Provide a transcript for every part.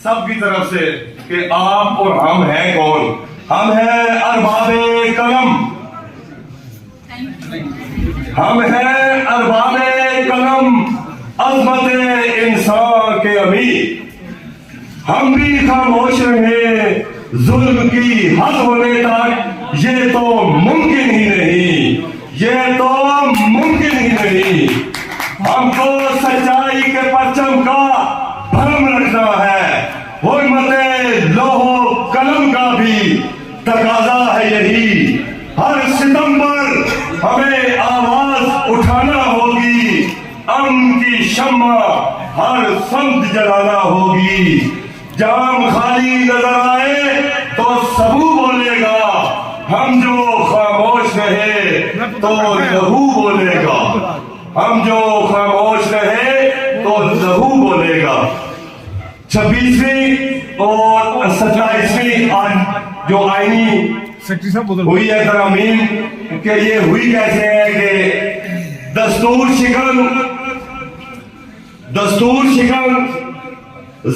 سب کی طرف سے کہ آپ اور ہم ہیں کون؟ ہم ہیں ارباب قلم، ہم ہیں ارباب قلم، عظمت انسان کے امیر۔ ہم بھی خاموش رہے ظلم کی حد ہونے تک، یہ تو ممکن ہی نہیں، یہ تو ممکن ہی نہیں۔ ہم کو سچائی کے پرچم کا بھرم رکھنا ہے، حرمت لوح قلم کا بھی تقاضا ہے یہی۔ ہر ستم پر ہمیں آواز اٹھانا ہوگی، امن کی شمع ہر سمت جلانا ہوگی۔ جام خالی نظر آئے تو سبو بولے گا، ہم جو خاموش رہے تو لہو بولے گا، ہم جو خاموش رہے تو لہو بولے گا۔ 26ویں اور 27ویں آج جو آئینی ہوئی ہے ترامیم کہ یہ ہوئی کیسے ہے کہ دستور شکن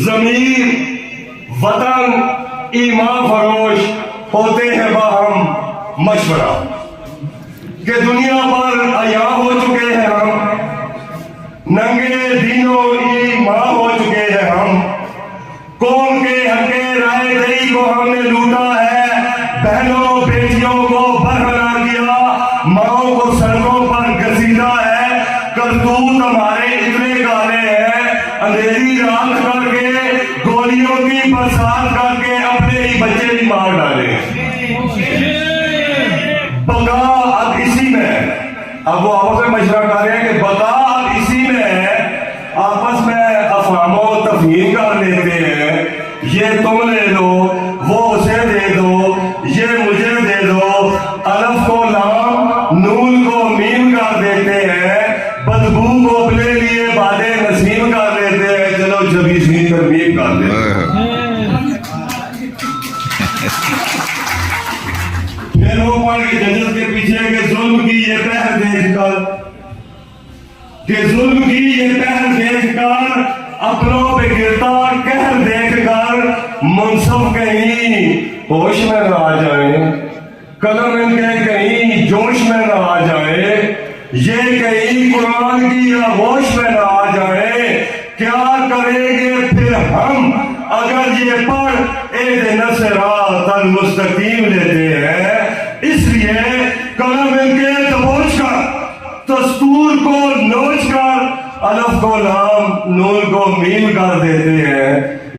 ضمیر وطن ایمان فروش ہوتے ہیں باہم مشورہ کہ دنیا پر عیاں ہو چکے ہیں ہم، ننگے دینوں ایمان ہو چکے ہیں ہم، قوم کے حق رائے دہی کو ہم نے لوٹا ہے، بہنوں بیٹیوں کو برہنہ کیا، ماؤں کو سڑکوں پر گھسیٹا ہے۔ کرتوت ہمارے اتنے کالے ہیں، اندھیری رات کر کے گولیوں کی برسات کر کے اپنے ہی بچے بھی مار ڈالے۔ بقا اب اسی میں، اب وہ آپس میں مشورہ کر رہے ہیں کہ بقا اب اسی میں ہے، آپس میں افہام و تفہیم کر لیتے ہیں، یہ تم لے لو، وہ اسے دے دو، یہ مجھے دے دو، الف کو لام نون کو میم کر دیتے ہیں، بدبو کو اپنے لیے باد نسیم کر لیتے ہیں، چلو 26ویں ترمیم کر دیتے ہیں۔ پھر وہ پڑھ کے جنت کے پیچھے کہ ظلم کی یہ پہر دیکھ کر، کہ ظلم کی یہ پہر دیکھ کر، اپنوں پہ گرتا قہر دیکھ کر، منصف کہیں ہوش میں نہ آ جائیں، قلم ان کے کہیں جوش میں نہ آ جائیں، یہ کہیں قرآن کی آغوش میں نہ آ جائیں، کیا کریں گے پھر ہم اگر یہ پڑھ اہدنا الصراط المستقیم لیتے ہیں؟ اس لیے قلم ان کے دبوچ کر، دستور کو نوچ کر، الف کو لام نون کو میم کر دیتے ہیں۔